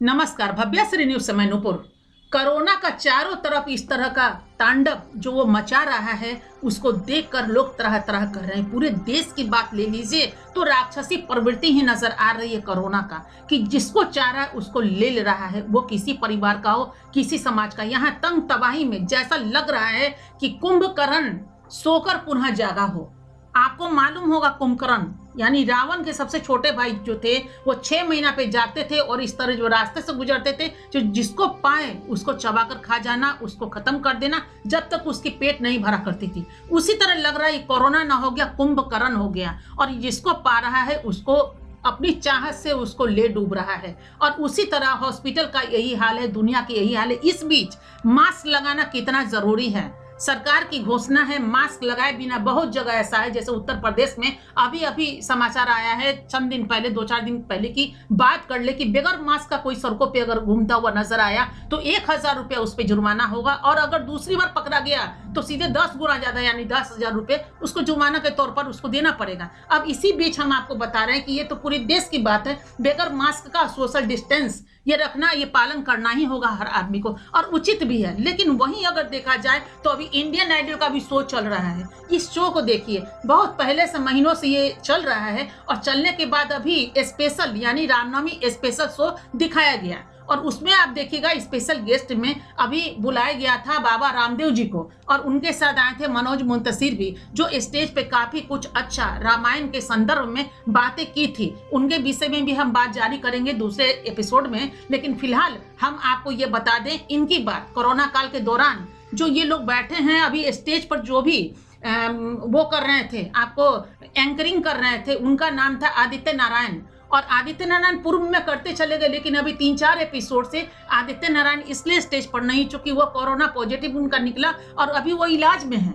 नमस्कार, भव्यश्री न्यूज से मैं नूपुर। कोरोना का चारों तरफ इस तरह का तांडव जो वो मचा रहा है, उसको देखकर लोग तरह तरह कर रहे हैं। पूरे देश की बात ले लीजिए तो राक्षसी प्रवृत्ति ही नजर आ रही है कोरोना का, कि जिसको चाह रहा है उसको ले ले रहा है, वो किसी परिवार का हो, किसी समाज का। यहाँ तंग तबाही में जैसा लग रहा है कि कुंभकर्ण सोकर पुनः जागा हो। आपको मालूम होगा, कुंभकर्ण यानी रावण के सबसे छोटे भाई जो थे, वो 6 महीना पे जाते थे और इस तरह जो रास्ते से गुजरते थे, जो जिसको पाए उसको चबाकर खा जाना, उसको खत्म कर देना, जब तक उसकी पेट नहीं भरा करती थी। उसी तरह लग रहा है कोरोना ना हो गया, कुंभकर्ण हो गया, और जिसको पा रहा है उसको अपनी चाहत से उसको ले डूब रहा है। और उसी तरह हॉस्पिटल का यही हाल है, दुनिया की यही हाल है। इस बीच मास्क लगाना कितना जरूरी है, सरकार की घोषणा है मास्क लगाए बिना। बहुत जगह ऐसा है, जैसे उत्तर प्रदेश में अभी अभी समाचार आया है, चंद दिन पहले, 2-4 दिन पहले की बात कर ले, कि बगैर मास्क का कोई सड़कों पे अगर घूमता हुआ नजर आया तो 1000 रुपया उस पर जुर्माना होगा, और अगर दूसरी बार पकड़ा गया तो सीधे 10 गुना ज्यादा यानी 10,000 रुपये उसको जुर्माना के तौर पर उसको देना पड़ेगा। अब इसी बीच हम आपको बता रहे हैं कि ये तो पूरे देश की बात है, बगैर मास्क का सोशल डिस्टेंस ये रखना, ये पालन करना ही होगा हर आदमी को, और उचित भी है। लेकिन वहीं अगर देखा जाए तो अभी इंडियन आइडल का भी शो चल रहा है। इस शो को देखिए, बहुत पहले से महीनों से ये चल रहा है, और चलने के बाद अभी स्पेशल यानी रामनवमी स्पेशल शो दिखाया गया, और उसमें आप देखिएगा स्पेशल गेस्ट में अभी बुलाया गया था बाबा रामदेव जी को, और उनके साथ आए थे मनोज मुंतशिर भी, जो स्टेज पे काफी कुछ अच्छा रामायण के संदर्भ में बातें की थी। उनके विषय में भी हम बात जारी करेंगे दूसरे एपिसोड में, लेकिन फिलहाल हम आपको ये बता दें इनकी बात। कोरोना काल के दौरान जो ये लोग बैठे हैं अभी स्टेज पर, जो भी वो कर रहे थे, आपको एंकरिंग कर रहे थे, उनका नाम था आदित्य नारायण। और आदित्य नारायण पूर्व में करते चले गए, लेकिन अभी 3-4 एपिसोड से आदित्य नारायण इसलिए स्टेज पर नहीं, चूंकि वो कोरोना पॉजिटिव उनका निकला और अभी वो इलाज में है,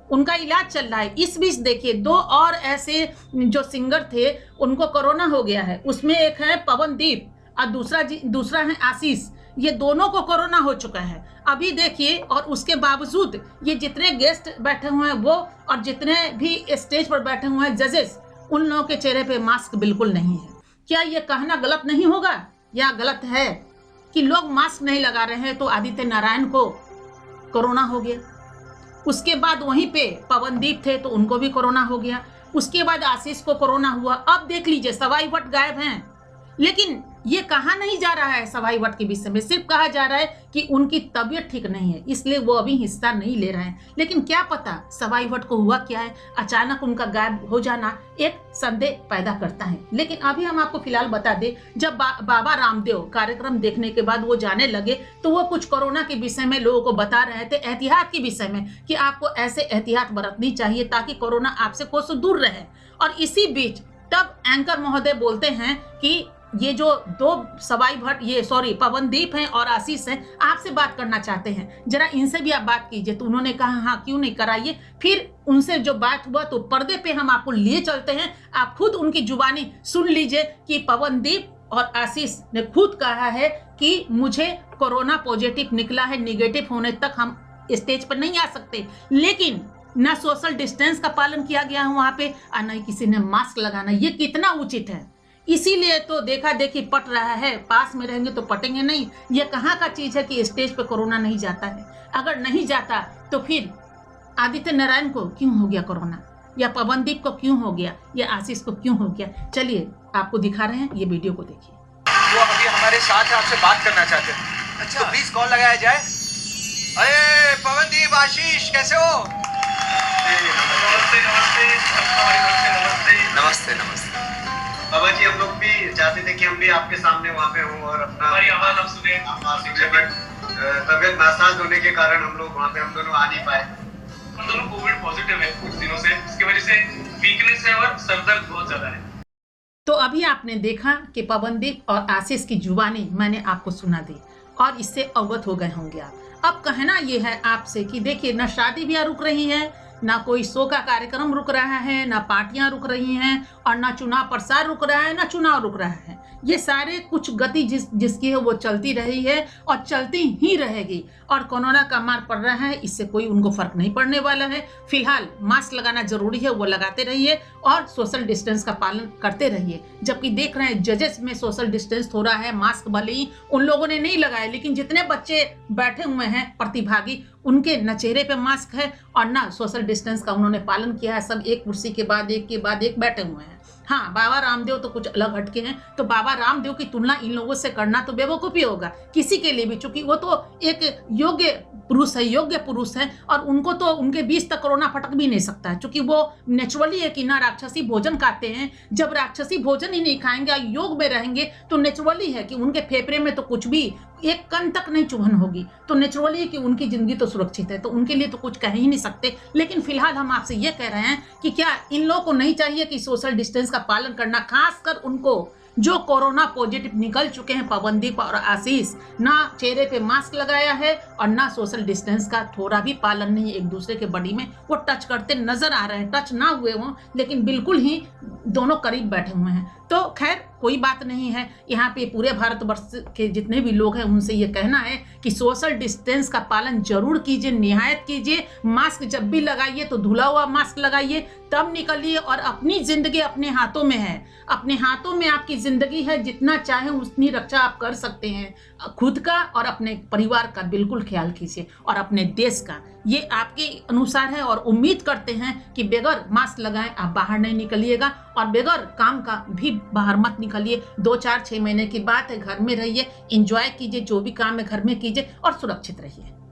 उनका इलाज चल रहा है। इस बीच देखिए 2 और ऐसे जो सिंगर थे उनको कोरोना हो गया है। उसमें एक है पवनदीप और दूसरा है आशीष। ये दोनों को कोरोना हो चुका है अभी देखिए, और उसके बावजूद ये जितने गेस्ट बैठे हुए हैं वो, और जितने भी स्टेज पर बैठे हुए हैं जजेस, उन लोगों के चेहरे पे मास्क बिल्कुल नहीं है। क्या ये कहना गलत नहीं होगा, या गलत है कि लोग मास्क नहीं लगा रहे हैं? तो आदित्य नारायण को कोरोना हो गया, उसके बाद वहीं पे पवनदीप थे तो उनको भी कोरोना हो गया, उसके बाद आशीष को कोरोना हुआ। अब देख लीजिए सवाई भट्ट गायब हैं, लेकिन ये कहा नहीं जा रहा है सवाई भट्ट के विषय में, सिर्फ कहा जा रहा है कि उनकी तबीयत ठीक नहीं है, इसलिए वो अभी हिस्सा नहीं ले रहे हैं। लेकिन क्या पता सवाई भट्ट को हुआ क्या है, अचानक उनका गायब हो जाना एक संदेह पैदा करता है। लेकिन अभी हम आपको फिलहाल बता दें, जब बाबा रामदेव कार्यक्रम देखने के बाद वो जाने लगे तो वो कुछ कोरोना के विषय में लोगों को बता रहे थे, एहतियात के विषय में, कि आपको ऐसे एहतियात बरतनी चाहिए ताकि कोरोना आपसे कोसों दूर रहे। और इसी बीच तब एंकर महोदय बोलते हैं कि ये जो 2 सवाई भट्ट, पवनदीप हैं और आशीष हैं, आपसे बात करना चाहते हैं, जरा इनसे भी आप बात कीजिए। तो उन्होंने कहा हाँ क्यों नहीं, कराइए। फिर उनसे जो बात हुआ तो पर्दे पे हम आपको लिए चलते हैं, आप खुद उनकी जुबानी सुन लीजिए कि पवनदीप और आशीष ने खुद कहा है कि मुझे कोरोना पॉजिटिव निकला है, निगेटिव होने तक हम स्टेज पर नहीं आ सकते। लेकिन ना सोशल डिस्टेंस का पालन किया गया है वहां पे, और न किसी ने मास्क लगाना। ये कितना उचित है, इसीलिए तो देखा देखी पट रहा है। पास में रहेंगे तो पटेंगे नहीं, ये कहाँ का चीज है कि स्टेज पे कोरोना नहीं जाता है। अगर नहीं जाता तो फिर आदित्य नारायण को क्यों हो गया कोरोना, या पवनदीप को क्यों हो गया, या आशीष को क्यों हो गया? चलिए आपको दिखा रहे हैं, ये वीडियो को देखिए। वो अभी हमारे साथ है, आपसे बात करना चाहते हैं। अच्छा, तो प्लीज कॉल लगाया जाए। अरे पवनदीप, आशीष, कैसे हो? नमस्ते नमस्ते नमस्ते नमस्ते नमस्ते। बाबा जी, हम लोग भी चाहते थे कि हम भी आपके सामने वहाँ पे हों और अपना हमारी आवाज आप सुने, बट तबियत नासाज होने के कारण हम लोग वहाँ पे हम दोनों आ नहीं पाए। हम दोनों कोविड पॉजिटिव है कुछ दिनों से, इसकी वजह से वीकनेस है और सर दर्द बहुत ज्यादा है। तो अभी आपने देखा कि पवनदीप और आशीष की जुबानी मैंने आपको सुना दी, और इससे अवगत हो गए होंगे आप। अब कहना ये है आपसे कि देखिए, ना शादी ब्याह रुक रही है, ना कोई शो का कार्यक्रम रुक रहा है, ना पार्टियां रुक रही हैं, और ना चुनाव प्रसार रुक रहा है, ना चुनाव रुक रहा है। ये सारे कुछ गति जिसकी है वो चलती रही है और चलती ही रहेगी। और कोरोना का मार पड़ रहा है, इससे कोई उनको फर्क नहीं पड़ने वाला है। फिलहाल मास्क लगाना जरूरी है, वो लगाते रहिए और सोशल डिस्टेंस का पालन करते रहिए। जबकि देख रहे हैं जजेस में सोशल डिस्टेंस हो रहा है, मास्क भले ही उन लोगों ने नहीं लगाया, लेकिन जितने बच्चे बैठे हुए हैं प्रतिभागी, उनके न चेहरे पे मास्क है और ना सोशल डिस्टेंस का उन्होंने पालन किया है। सब एक कुर्सी के बाद एक बैठे हुए हैं। हाँ, बाबा रामदेव तो कुछ अलग हटके हैं, तो बाबा रामदेव की तुलना इन लोगों से करना तो बेवकूफ़ी होगा किसी के लिए भी, चूंकि वो तो एक योग्य पुरुष है और उनको तो उनके बीच तक कोरोना फटक भी नहीं सकता है, क्योंकि वो नेचुरली है कि ना राक्षसी भोजन खाते हैं। जब राक्षसी भोजन ही नहीं खाएंगे, योग में रहेंगे, तो नेचुरली है कि उनके फेफड़े में तो कुछ भी एक कण तक नहीं चुभन होगी, तो नेचुरली है कि उनकी जिंदगी तो सुरक्षित है, तो उनके लिए तो कुछ कह ही नहीं सकते। लेकिन फिलहाल हम आपसे ये कह रहे हैं कि क्या इन लोगों को नहीं चाहिए कि सोशल डिस्टेंस का पालन करना, खासकर उनको जो कोरोना पॉजिटिव निकल चुके हैं, पवनदीप और आशीष, ना चेहरे पे मास्क लगाया है और ना सोशल डिस्टेंस का थोड़ा भी पालन नहीं। एक दूसरे के बॉडी में वो टच करते नजर आ रहे हैं, टच ना हुए हों लेकिन बिल्कुल ही दोनों करीब बैठे हुए हैं। तो खैर कोई बात नहीं है। यहाँ पे पूरे भारतवर्ष के जितने भी लोग हैं उनसे ये कहना है कि सोशल डिस्टेंस का पालन जरूर कीजिए, निहायत कीजिए। मास्क जब भी लगाइए तो धुला हुआ मास्क लगाइए, तब निकलिए। और अपनी जिंदगी अपने हाथों में है, अपने हाथों में आपकी जिंदगी है, जितना चाहे उतनी रक्षा आप कर सकते हैं। खुद का और अपने परिवार का बिल्कुल ख्याल कीजिए और अपने देश का, ये आपके अनुसार है। और उम्मीद करते हैं कि बगैर मास्क लगाएं आप बाहर नहीं निकलिएगा और बगैर काम का भी बाहर मत निकलिए। 2-4-6 महीने की बात है, घर में रहिए, एंजॉय कीजिए, जो भी काम है घर में कीजिए और सुरक्षित रहिए।